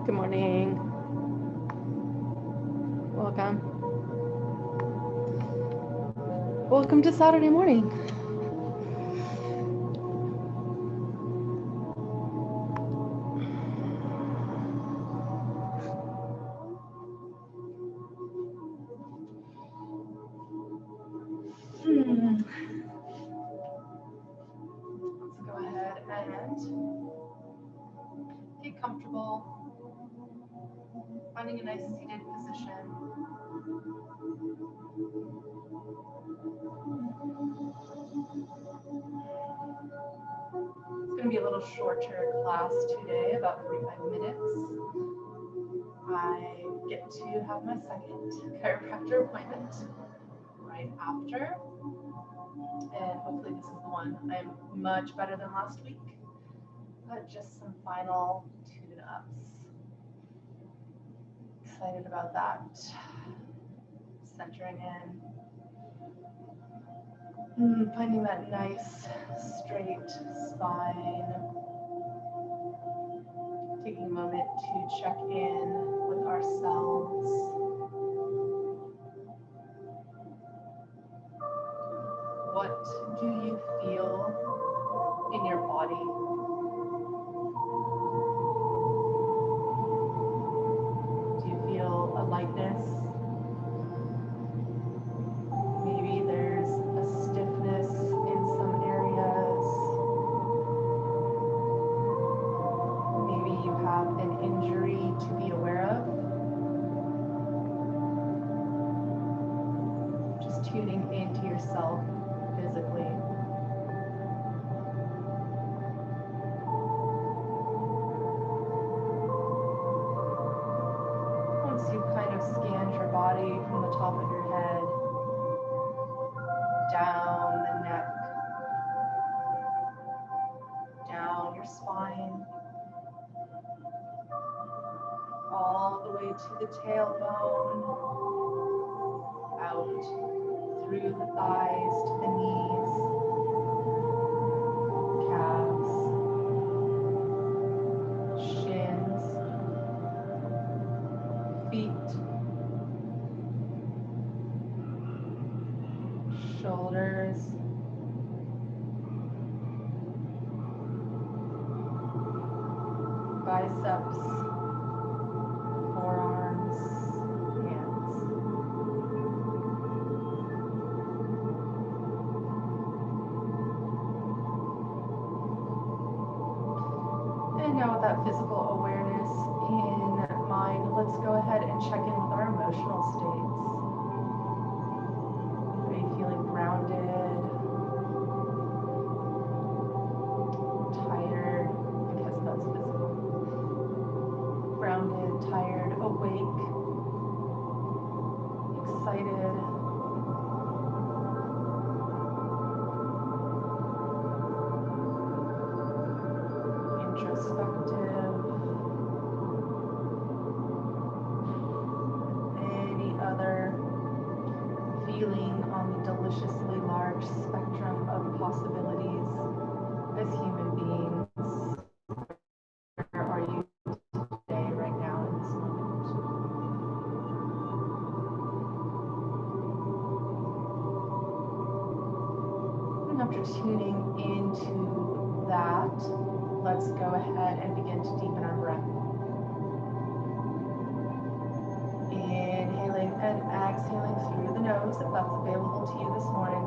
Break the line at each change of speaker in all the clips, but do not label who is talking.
Good morning. Welcome. Welcome to Saturday morning. Let's go ahead and get comfortable, finding a nice seated position. It's going to be a little shorter class today, about 45 minutes. I get to have my second chiropractor appointment right after, and hopefully this is the one. I'm much better than last week, but just some final tune-ups. Excited about that. Centering in, finding that nice straight spine. Taking a moment to check in with ourselves. What do you feel in your body? Do you feel a lightness? Maybe there's a stiffness in some areas. Maybe you have an injury to be aware of. Just tuning into yourself physically. Once you've kind of scanned your body from the top of your head, down the neck, down your spine, all the way to the tailbone, out through the thighs to the knees, calves, shins, feet, shoulders, biceps, forearms, hands. And now with that physical awareness in mind, let's go ahead and check in with our emotional states. Are you feeling grounded, tired, because that's physical? Grounded, tired, awake, excited, introspective, any other feeling on the deliciously large spectrum of possibilities as human beings. Where are you today, right now, in this moment? And after tuning into that, let's go ahead and begin to deepen our breath. Inhaling and exhaling through the nose, if that's available to you this morning.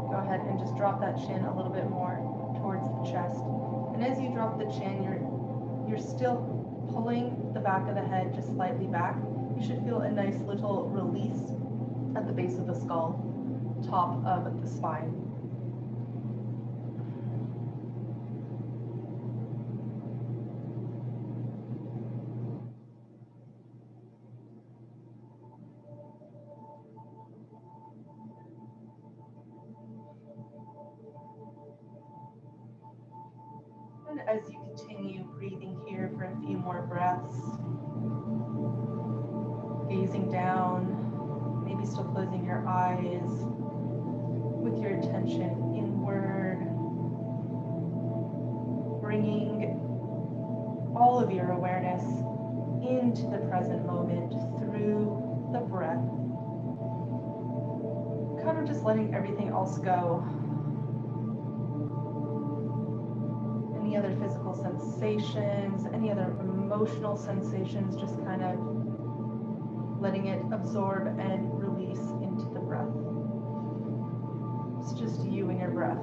Go ahead and just drop that chin a little bit more towards the chest. And as you drop the chin, you're still pulling the back of the head just slightly back. You should feel a nice little release at the base of the skull, top of the spine. And as you continue breathing here for a few more breaths, gazing down, maybe still closing your eyes with your attention inward, into the present moment through the breath. Kind of just letting everything else go. Any other physical sensations, any other emotional sensations, just kind of letting it absorb and release into the breath. It's just you and your breath.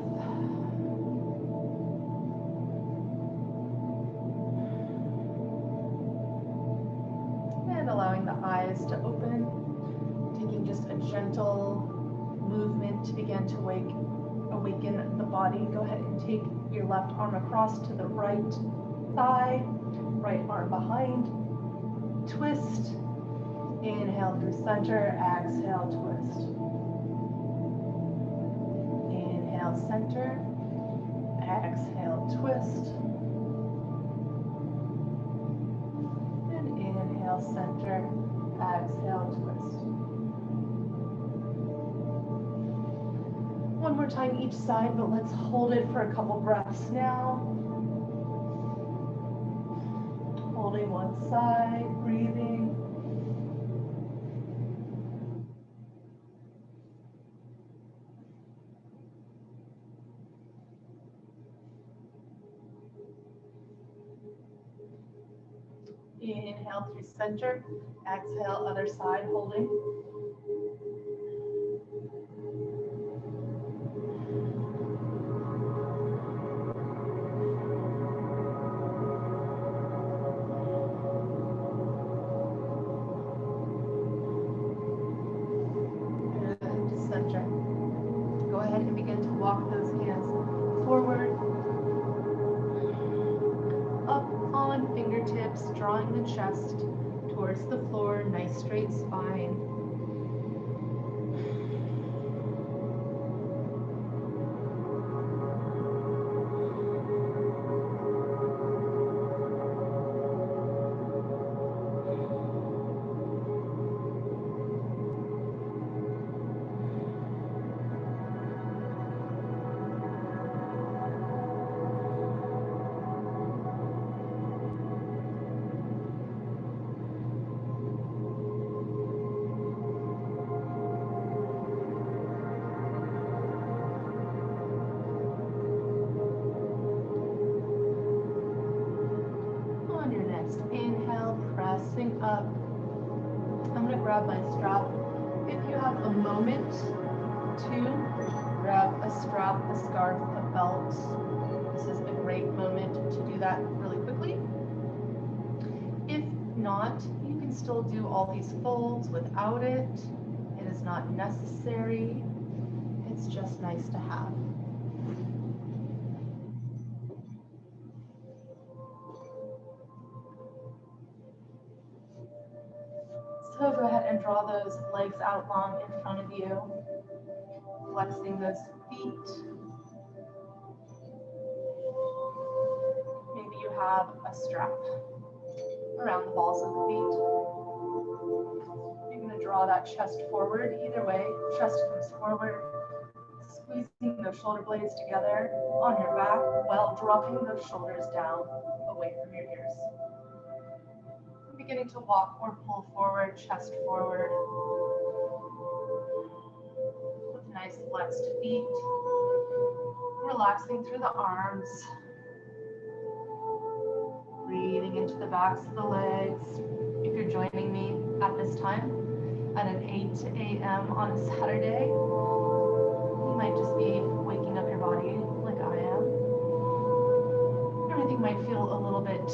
And allowing the eyes to open, taking just a gentle movement to begin to awaken the body. Go ahead and take your left arm across to the right thigh, right arm behind, twist. Inhale through center, exhale, twist. Inhale, center, exhale, twist. And inhale, center, exhale, twist. One more time each side, but let's hold it for a couple breaths now. Holding one side, breathing. Inhale through center, exhale, other side, holding. And to center. Go ahead and begin to walk those hands forward, up on fingertips, drawing the chest towards the floor, nice straight spine. Inhale, pressing up. I'm going to grab my strap. If you have a moment to grab a strap, a scarf, a belt, this is a great moment to do that really quickly. If not, you can still do all these folds without it. It is not necessary. It's just nice to have. So go ahead and draw those legs out long in front of you, flexing those feet. Maybe you have a strap around the balls of the feet. You're going to draw that chest forward. Either way, chest comes forward, squeezing those shoulder blades together on your back while dropping those shoulders down away from your ears. Beginning to walk or pull forward, chest forward, with nice flexed feet, relaxing through the arms, breathing into the backs of the legs. If you're joining me at this time at an 8 a.m. on a Saturday, you might just be waking up your body like I am. Everything might feel a little bit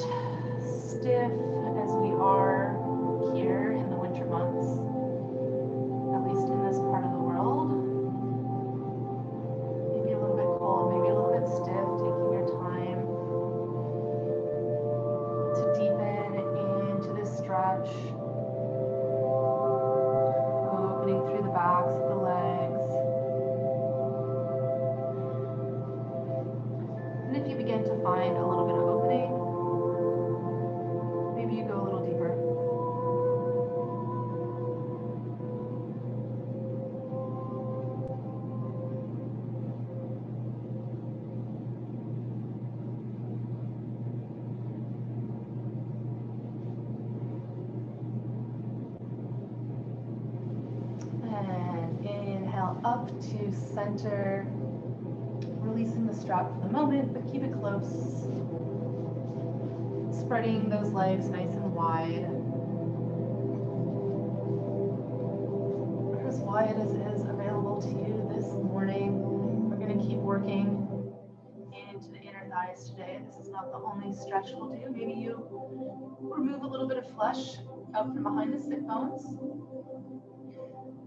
stiff as we are here in the winter months, at least in this part of the world. Maybe a little bit cold, maybe a little bit stiff, taking your time to deepen into this stretch, opening through the backs of the legs. drop up to center, releasing the strap for the moment, but keep it close. Spreading those legs nice and wide. Or as wide as is available to you this morning. We're going to keep working into the inner thighs today. This is not the only stretch we'll do. Maybe you remove a little bit of flesh out from behind the sit bones.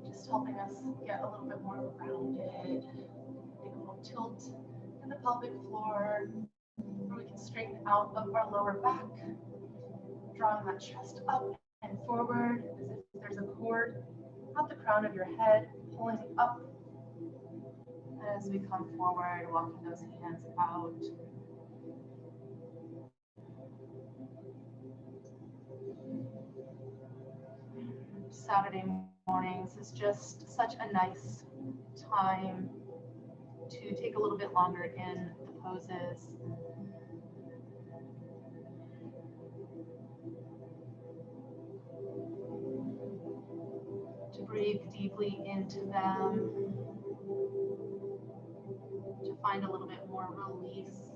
Just helping us get a little bit more grounded. Take a little tilt in the pelvic floor, where we can straighten out of our lower back, drawing that chest up and forward as if there's a cord at the crown of your head, pulling up. As we come forward, walking those hands out. Saturday mornings is just such a nice time to take a little bit longer in the poses. To breathe deeply into them. To find a little bit more release.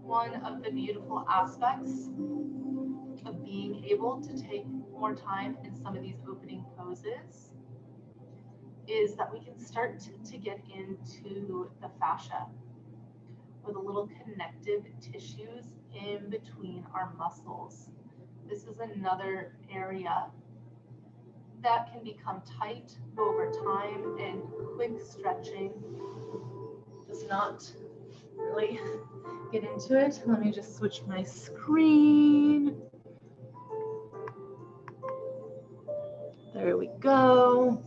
One of the beautiful aspects of being able to take more time in some of these opening poses is that we can start to get into the fascia or the little connective tissues in between our muscles. This is another area that can become tight over time, and quick stretching does not really get into it. Let me just switch my screen. There we go.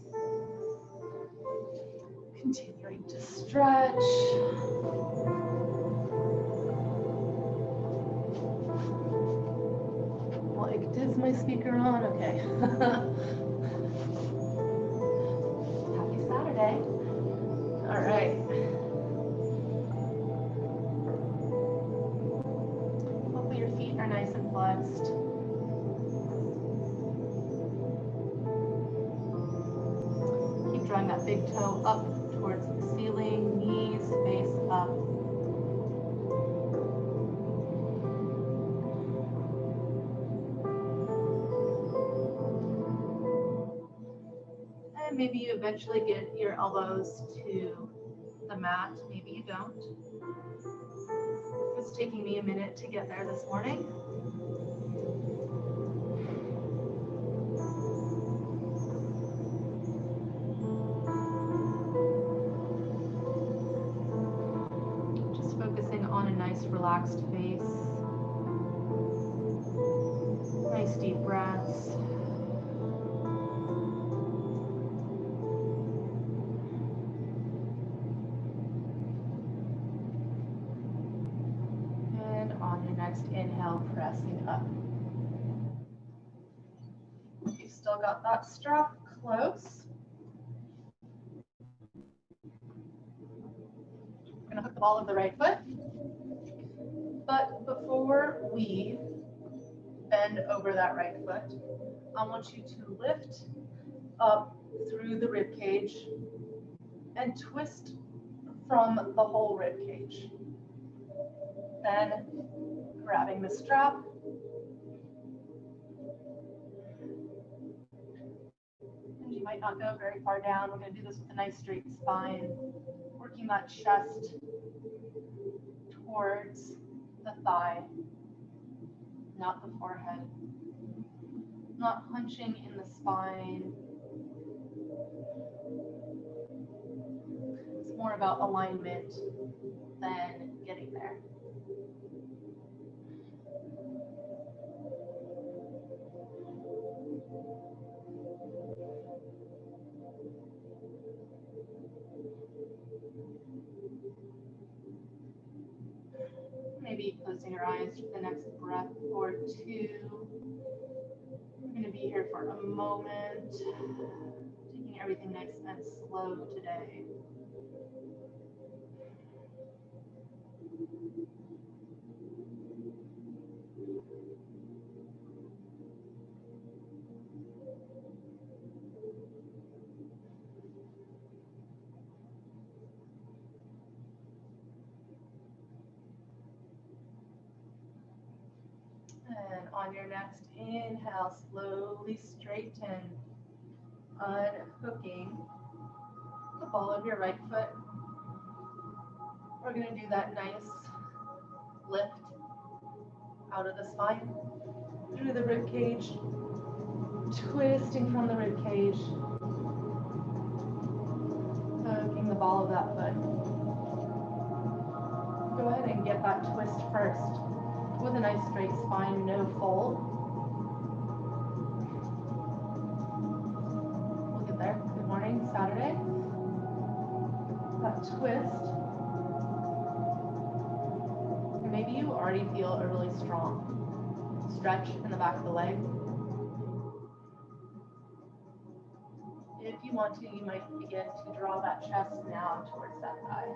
Continuing to stretch. Like, is my speaker on? Okay. Happy Saturday. All right. Hopefully your feet are nice and flexed. Keep drawing that big toe up towards the ceiling, knees face up. And maybe you eventually get your elbows to the mat, maybe you don't. It's taking me a minute to get there this morning. Just focusing on a nice relaxed face. Nice deep breaths. And on your next inhale, pressing up. You've still got that strap close. We're going to hook the ball of the right foot. But before we bend over that right foot, I want you to lift up through the rib cage and twist from the whole rib cage. Then grabbing the strap, and you might not go very far down. We're going to do this with a nice straight spine, working that chest towards the thigh, not the forehead. Not hunching in the spine. It's more about alignment than getting there. Maybe closing your eyes for the next breath or two. We're going to be here for a moment, taking everything nice and slow today. on your next inhale, slowly straighten, unhooking the ball of your right foot. We're going to do that nice lift out of the spine, through the rib cage, twisting from the rib cage, hooking the ball of that foot. Go ahead and get that twist first with a nice straight spine, no fold. We'll get there. Good morning, Saturday. That twist. And maybe you already feel a really strong stretch in the back of the leg. If you want to, you might begin to draw that chest now towards that thigh.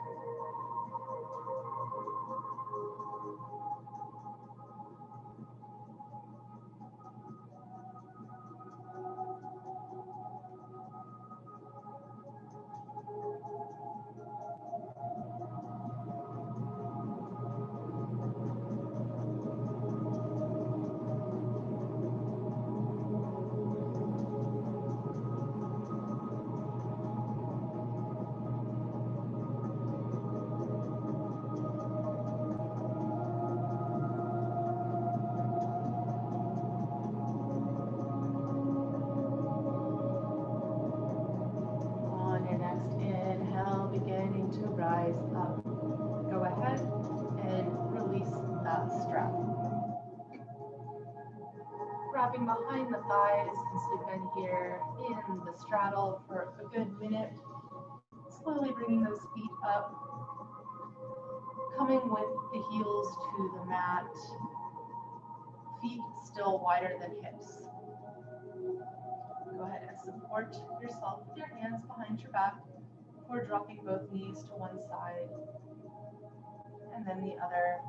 On your next inhale, beginning to rise up. Go ahead and release that strap. Wrapping behind the thighs, and sleep in here in the straddle for a good minute. Slowly bringing those feet up, coming with the heels to the mat, feet still wider than hips. Go ahead and support yourself with your hands behind your back before dropping both knees to one side and then the other.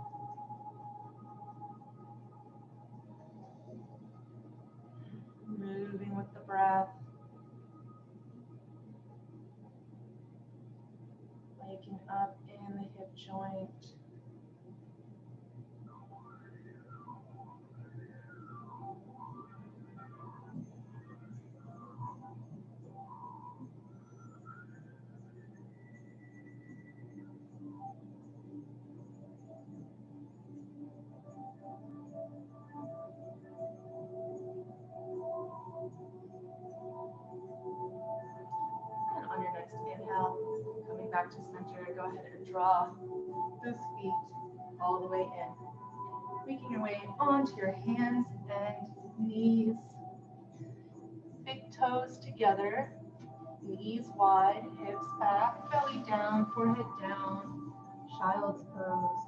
Moving with the breath. Waking up in the hip joint. And on your next inhale, coming back to center, go ahead and draw those feet all the way in. Making your way onto your hands and knees. Big toes together, knees wide, hips back, belly down, forehead down, child's pose.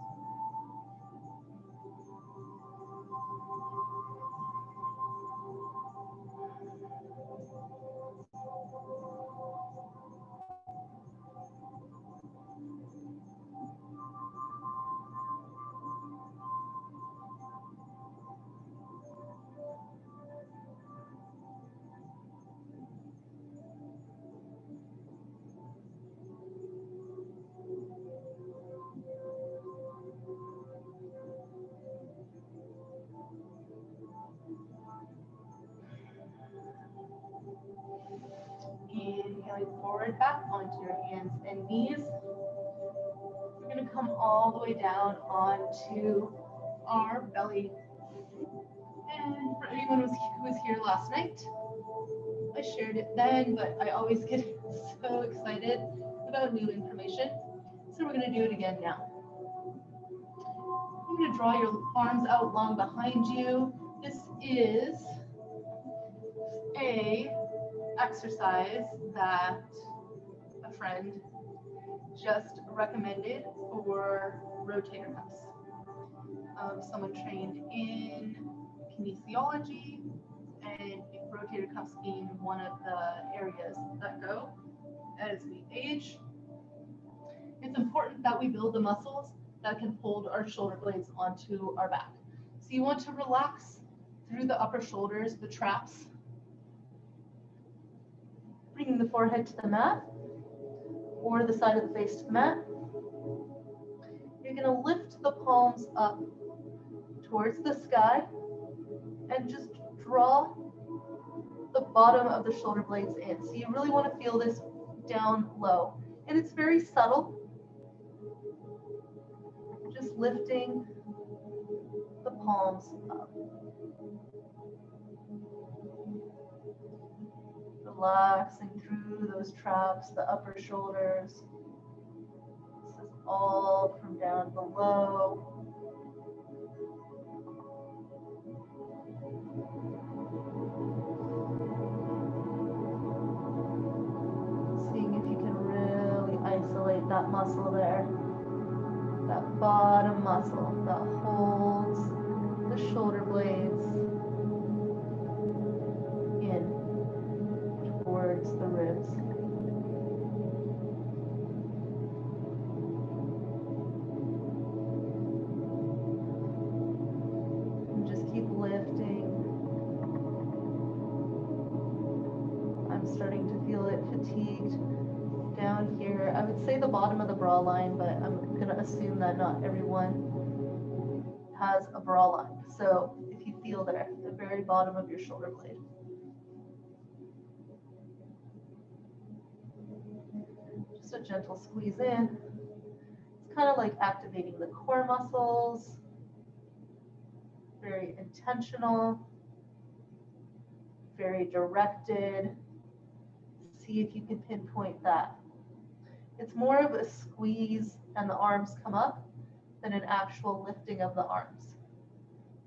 Inhaling forward back onto your hands and knees. We're going to come all the way down onto our belly. And for anyone who was here last night, I shared it then, but I always get so excited about new information. So we're going to do it again now. You're going to draw your arms out long behind you. This is a exercise that a friend just recommended for rotator cuffs. Someone trained in kinesiology, and rotator cuffs being one of the areas that go as we age. It's important that we build the muscles that can hold our shoulder blades onto our back. So you want to relax through the upper shoulders, the traps, bringing the forehead to the mat or the side of the face to the mat. You're going to lift the palms up towards the sky, and just draw the bottom of the shoulder blades in. So you really want to feel this down low. And it's very subtle. Just lifting the palms up. Relaxing through those traps, the upper shoulders. This is all from down below. Seeing if you can really isolate that muscle there. That bottom muscle that holds the shoulder blades in towards the ribs. And just keep lifting. I'm starting to feel it fatigued down here. I would say the bottom of the bra line, but I'm going to assume that not everyone has a bra line. So if you feel there, the very bottom of your shoulder blade. Just a gentle squeeze in. It's kind of like activating the core muscles. Very intentional, very directed. See if you can pinpoint that. It's more of a squeeze and the arms come up than an actual lifting of the arms.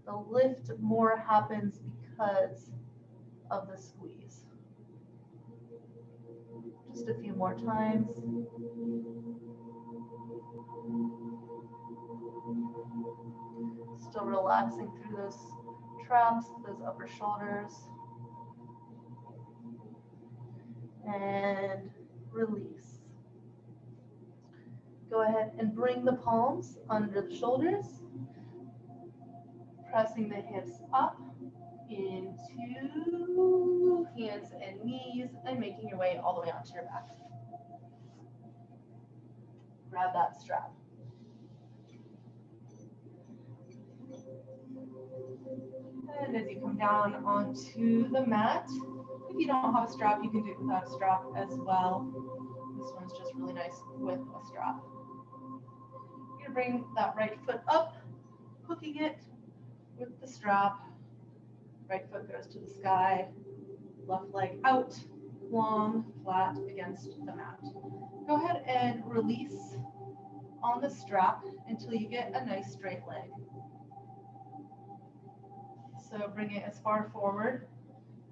The lift more happens because of the squeeze. Just a few more times. Still relaxing through those traps, those upper shoulders. And release. Go ahead and bring the palms under the shoulders, pressing the hips up into hands and knees, and making your way all the way onto your back. Grab that strap. And as you come down onto the mat, if you don't have a strap, you can do it without a strap as well. This one's just really nice with a strap. You're gonna bring that right foot up, hooking it with the strap. Right foot goes to the sky, left leg out, long, flat against the mat. Go ahead and release on the strap until you get a nice straight leg. So bring it as far forward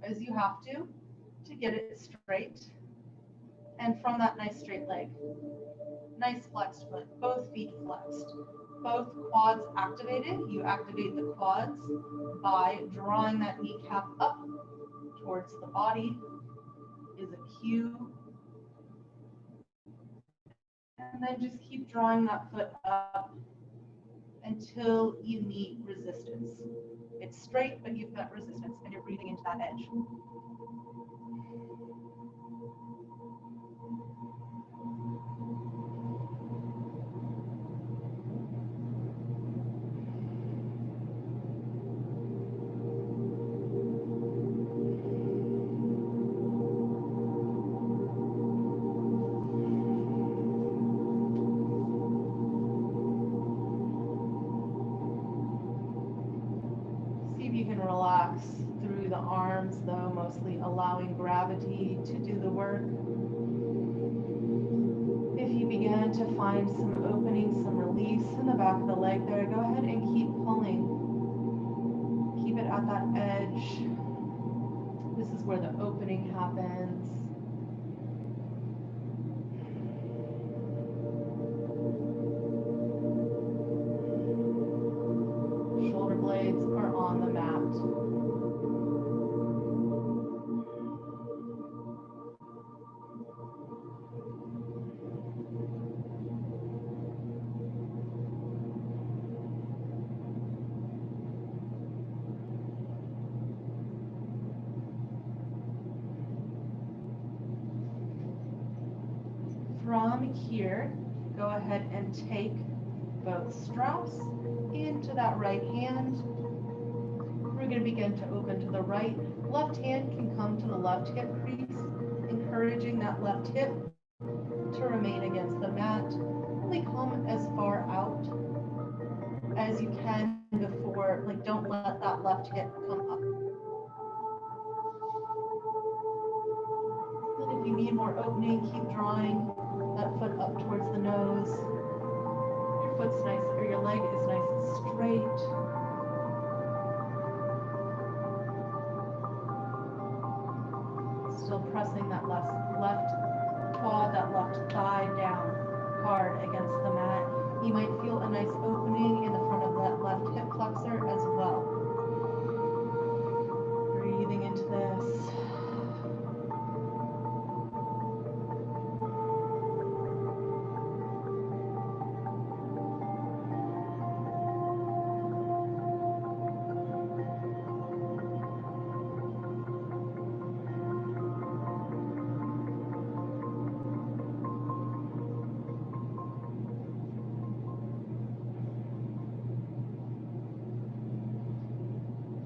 as you have to get it straight. And from that nice straight leg, nice flexed foot, both feet flexed, both quads activated. You activate the quads by drawing that kneecap up towards the body is a cue. And then just keep drawing that foot up until you meet resistance. It's straight, but you've got resistance and you're breathing into that edge. Relax through the arms, though, mostly allowing gravity to do the work. If you begin to find some opening, some release in the back of the leg there, go ahead and keep pulling. Keep it at that edge. This is where the opening happens. Shoulder blades are on the mat. From here, go ahead and take both straps into that right hand. We're going to begin to open to the right. Left hand can come to the left hip crease, encouraging that left hip to remain against the mat. Only come as far out as you can before, like don't let that left hip come up. And if you need more opening, keep drawing that foot up towards the nose. Your foot's nice, or your leg is nice and straight. Still pressing that left quad, that left thigh down hard against the mat. You might feel a nice opening in the front of that left hip flexor as well. Breathing into this.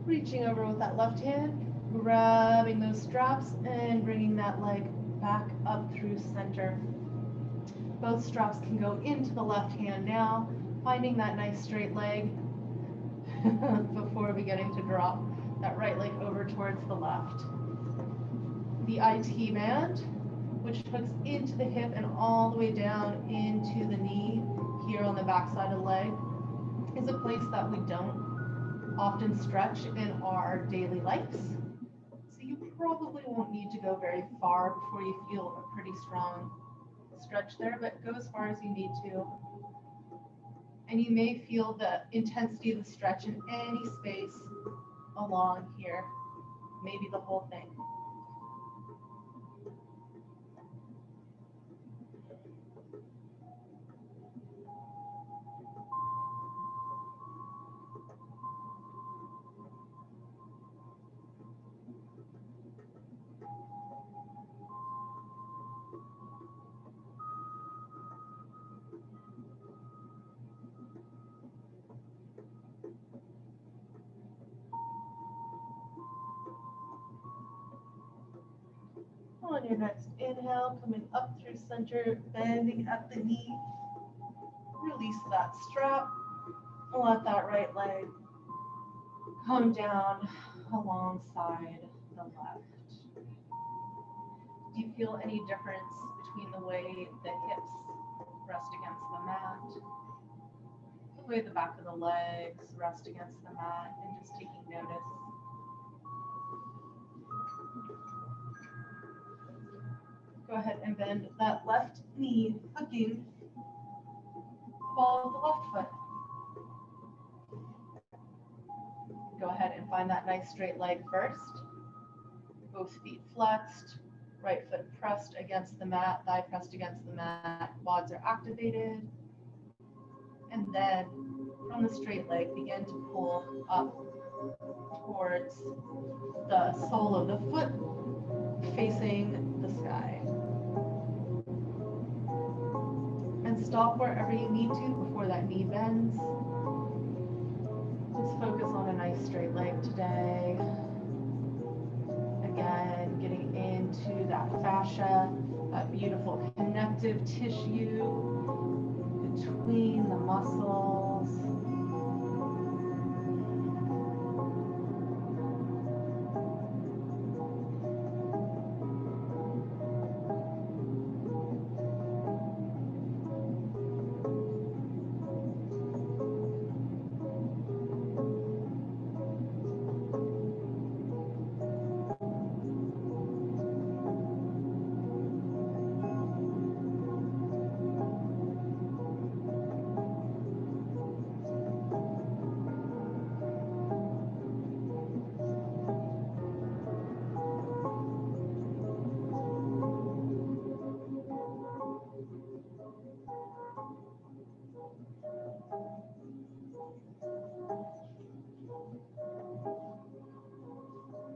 Reaching over with that left hand, grabbing those straps and bringing that leg back up through center. Both straps can go into the left hand now, finding that nice straight leg before beginning to drop that right leg over towards the left. The IT band, which hooks into the hip and all the way down into the knee here on the back side of the leg, is a place that we don't often stretch in our daily lives. So you probably won't need to go very far before you feel a pretty strong stretch there, but go as far as you need to. And you may feel the intensity of the stretch in any space along here, maybe the whole thing. On your next inhale, coming up through center, bending at the knee, release that strap, and let that right leg come down alongside the left. Do you feel any difference between the way the hips rest against the mat, the way the back of the legs rest against the mat, and just taking notice? Go ahead and bend that left knee, hooking the ball of the left foot. Go ahead and find that nice straight leg first. Both feet flexed, right foot pressed against the mat, thigh pressed against the mat, quads are activated. And then from the straight leg, begin to pull up towards the sole of the foot, facing the sky. And stop wherever you need to before that knee bends. Just focus on a nice straight leg today. Again, getting into that fascia, that beautiful connective tissue between the muscles.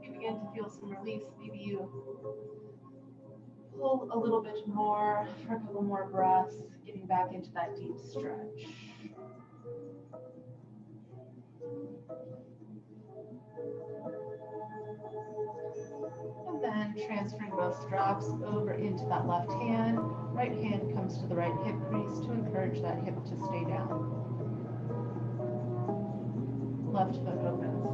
You begin to feel some release. Maybe you pull a little bit more for a couple more breaths, getting back into that deep stretch. transferring both straps over into that left hand. Right hand comes to the right hip crease to encourage that hip to stay down. Left foot opens.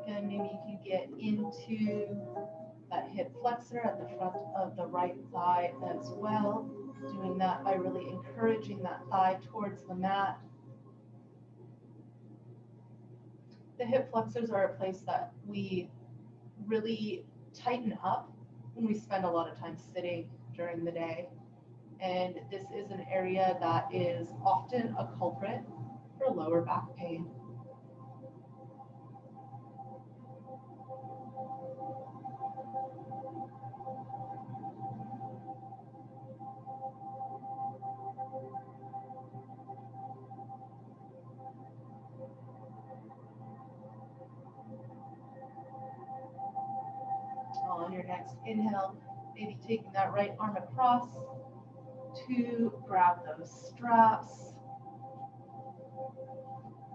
Again, maybe you can get into that hip flexor at the front of the right thigh as well. Doing that by really encouraging that thigh towards the mat. The hip flexors are a place that we really tighten up when we spend a lot of time sitting during the day. And this is an area that is often a culprit for lower back pain. On your next inhale, maybe taking that right arm across to grab those straps.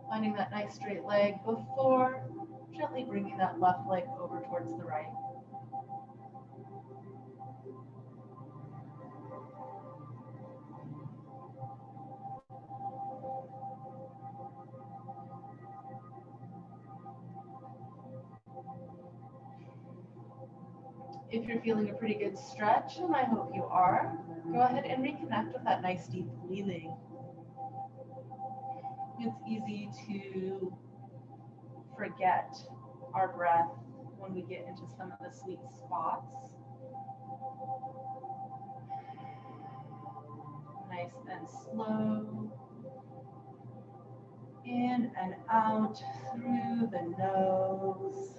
Finding that nice straight leg before gently bringing that left leg over towards the right. If you're feeling a pretty good stretch, and I hope you are, go ahead and reconnect with that nice deep breathing. It's easy to forget our breath when we get into some of the sweet spots. Nice and slow. In and out through the nose.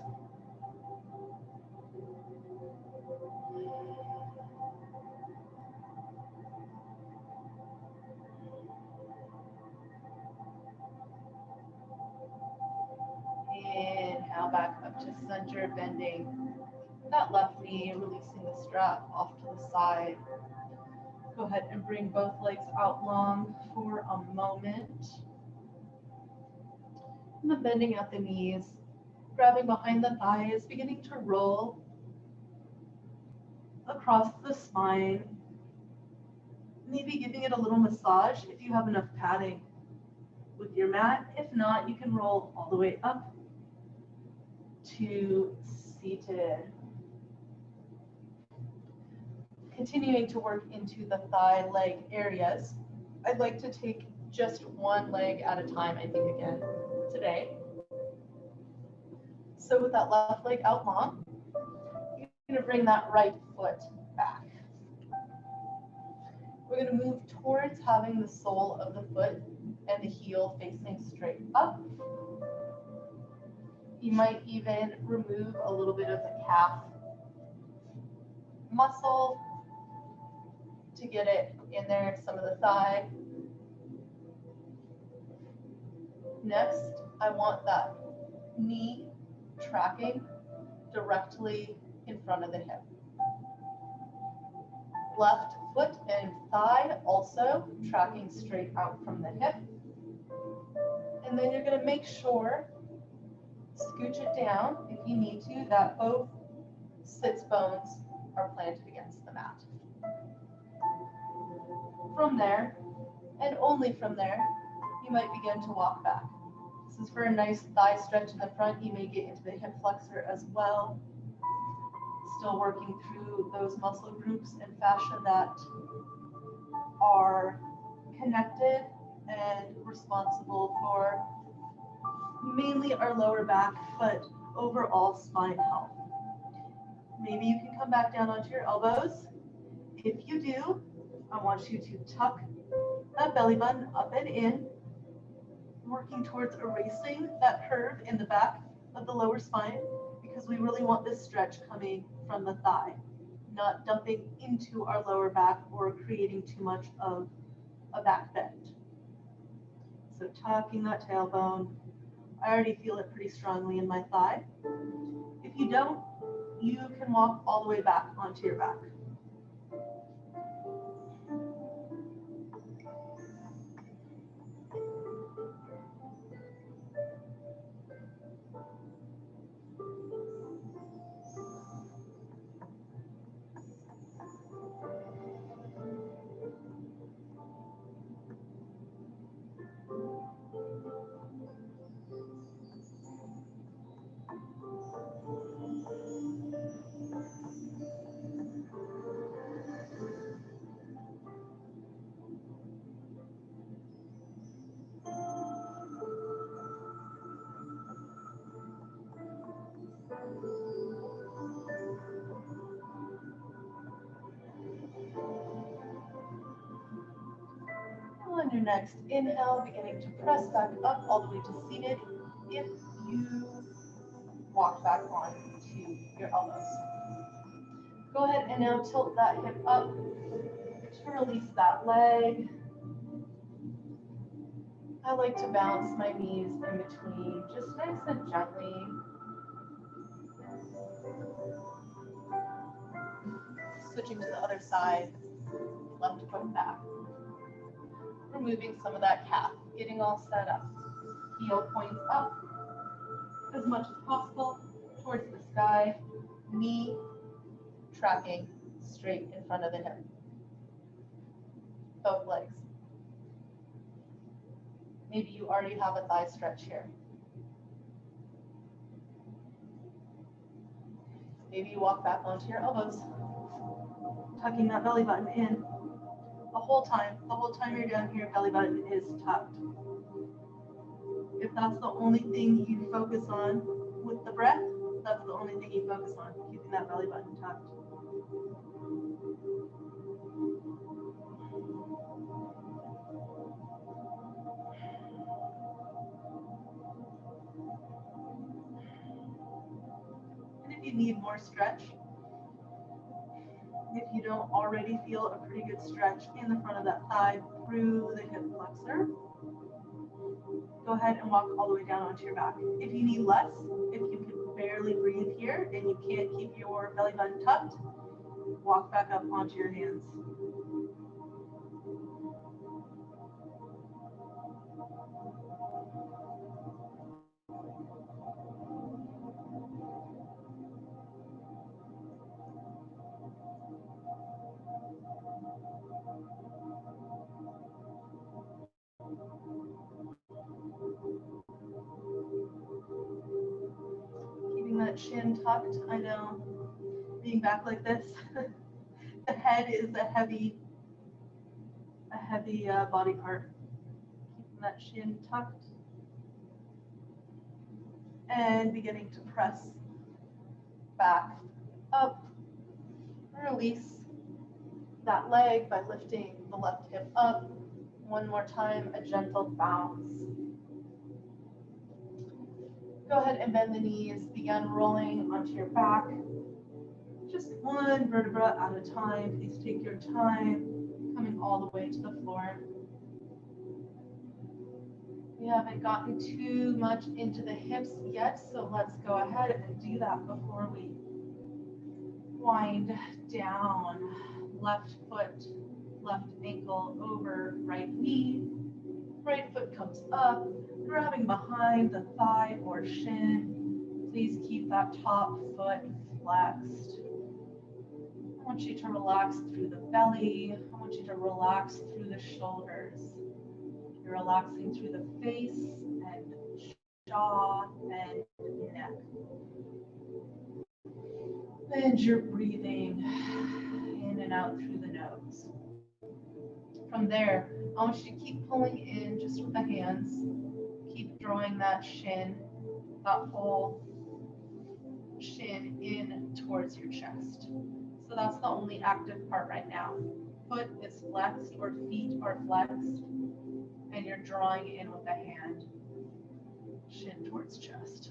Inhale back up to center, bending that left knee, releasing the strap off to the side. Go ahead and bring both legs out long for a moment. And then bending at the knees, grabbing behind the thighs, beginning to roll across the spine. Maybe giving it a little massage if you have enough padding with your mat. If not, you can roll all the way up to seated. Continuing to work into the thigh leg areas. I'd like to take just one leg at a time, I think, again today. So with that left leg out long, you're going to bring that right foot back. We're going to move towards having the sole of the foot and the heel facing straight up. You might even remove a little bit of the calf muscle to get it in there, some of the thigh. Next, I want that knee tracking directly in front of the hip. Left foot and thigh also tracking straight out from the hip. And then you're going to make sure, scooch it down if you need to, that both sits bones are planted against the mat. From there, and only from there, you might begin to walk back. This is for a nice thigh stretch in the front. You may get into the hip flexor as well. Still working through those muscle groups and fascia that are connected and responsible for mainly our lower back, but overall spine health. Maybe you can come back down onto your elbows. If you do, I want you to tuck that belly button up and in, working towards erasing that curve in the back of the lower spine, because we really want this stretch coming from the thigh, not dumping into our lower back or creating too much of a back bend. So tucking that tailbone. I already feel it pretty strongly in my thigh. If you don't, you can walk all the way back onto your back. On your next inhale, beginning to press back up all the way to seated. If you walk back on to your elbows. Go ahead and now tilt that hip up to release that leg. I like to balance my knees in between, just nice and gently. Switching to the other side, left foot back. Removing some of that calf, getting all set up. Heel points up as much as possible towards the sky, knee tracking straight in front of the hip. Both legs. Maybe you already have a thigh stretch here. Maybe you walk back onto your elbows, tucking that belly button in. The whole time you're down here, belly button is tucked. If that's the only thing you focus on with the breath, that's the only thing you focus on, keeping that belly button tucked. And if you need more stretch, if you don't already feel a pretty good stretch in the front of that thigh through the hip flexor, go ahead and walk all the way down onto your back. If you need less, if you can barely breathe here and you can't keep your belly button tucked, walk back up onto your hands. Keeping that chin tucked. I know, being back like this, the head is a heavy body part. Keeping that chin tucked. And beginning to press back up. Release that leg by lifting the left hip up. One more time, a gentle bounce. Go ahead and bend the knees, begin rolling onto your back. Just one vertebra at a time. Please take your time, coming all the way to the floor. We haven't gotten too much into the hips yet, so let's go ahead and do that before we wind down. Left foot, left ankle over right knee. Right foot comes up, grabbing behind the thigh or shin. Please keep that top foot flexed. I want you to relax through the belly. I want you to relax through the shoulders. You're relaxing through the face and jaw and neck. And you're breathing in and out through the nose. From there, I want you to keep pulling in just with the hands. Keep drawing that shin, that whole shin in towards your chest. So that's the only active part right now. Foot is flexed or feet are flexed, and you're drawing in with the hand, shin towards chest.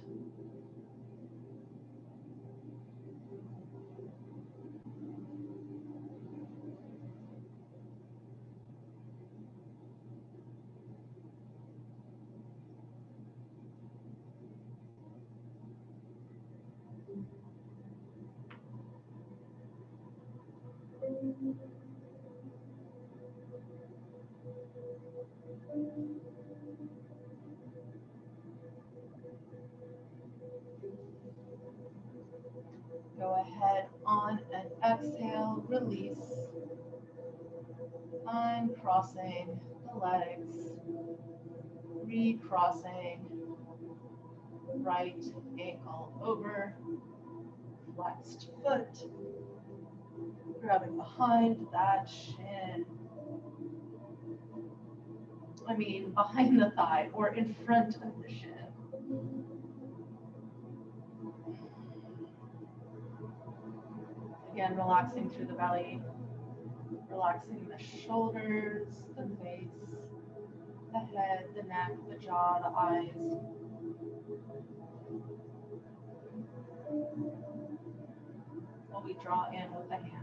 Go ahead on an exhale, release. Uncrossing the legs, recrossing right ankle over, flexed foot, grabbing behind that shin. Behind the thigh or in front of the shin. Again, relaxing through the belly, relaxing the shoulders, the face, the head, the neck, the jaw, the eyes. While we draw in with the hands.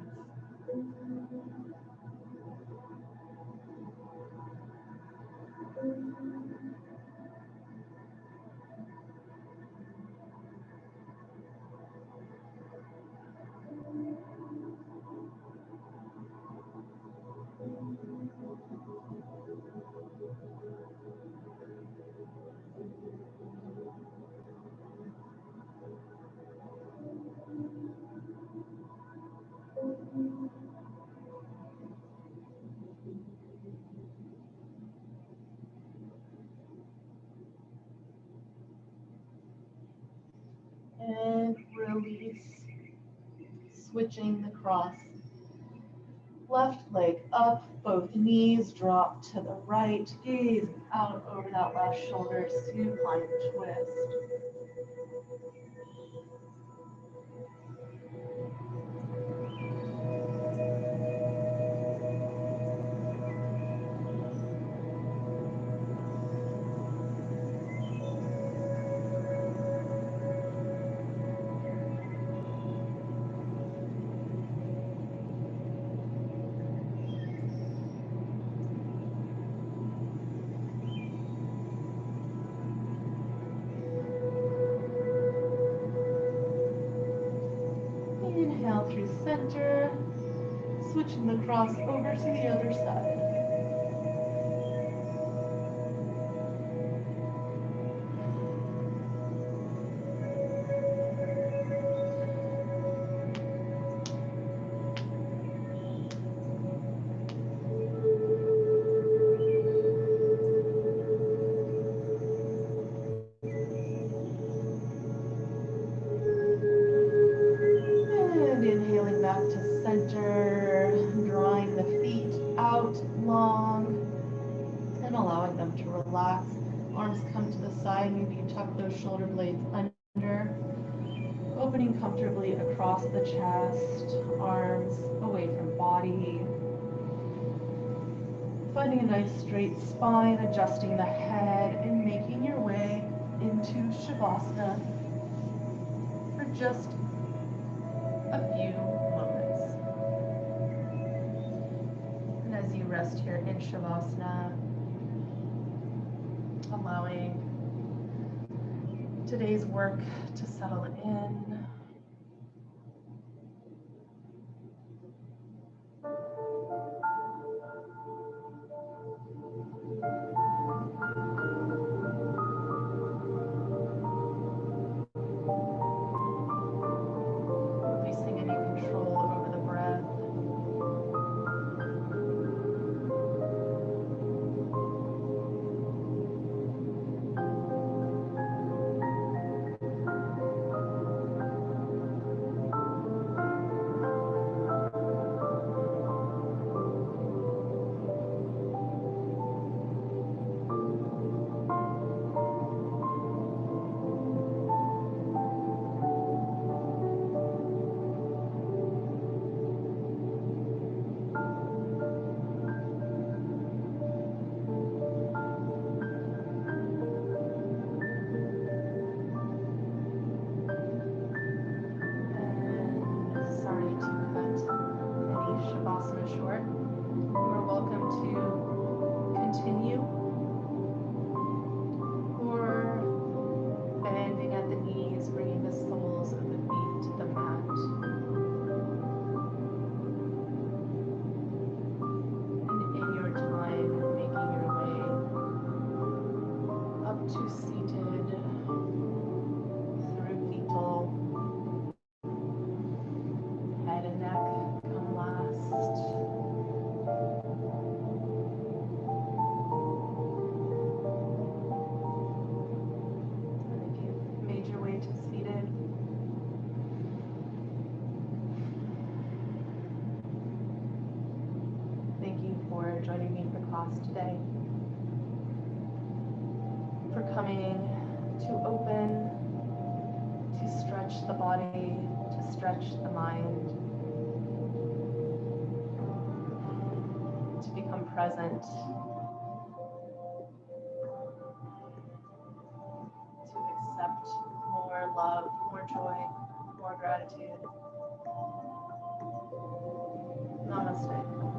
And release. Switching the cross. Left leg up, both knees drop to the right, gaze out over that left shoulder, supine twist. Inhale through center, switching the cross over to the other side. And inhaling back to center, drawing the feet out long and allowing them to relax. Arms come to the side, maybe you tuck those shoulder blades under. Opening comfortably across the chest, arms away from body. Finding a nice straight spine, adjusting the head, and making your way into Shavasana for just a few moments. And as you rest here in Shavasana, allowing today's work to settle in. Releasing any control over the breath. class today, for coming to open, to stretch the body, to stretch the mind, to become present, to accept more love, more joy, more gratitude. Namaste.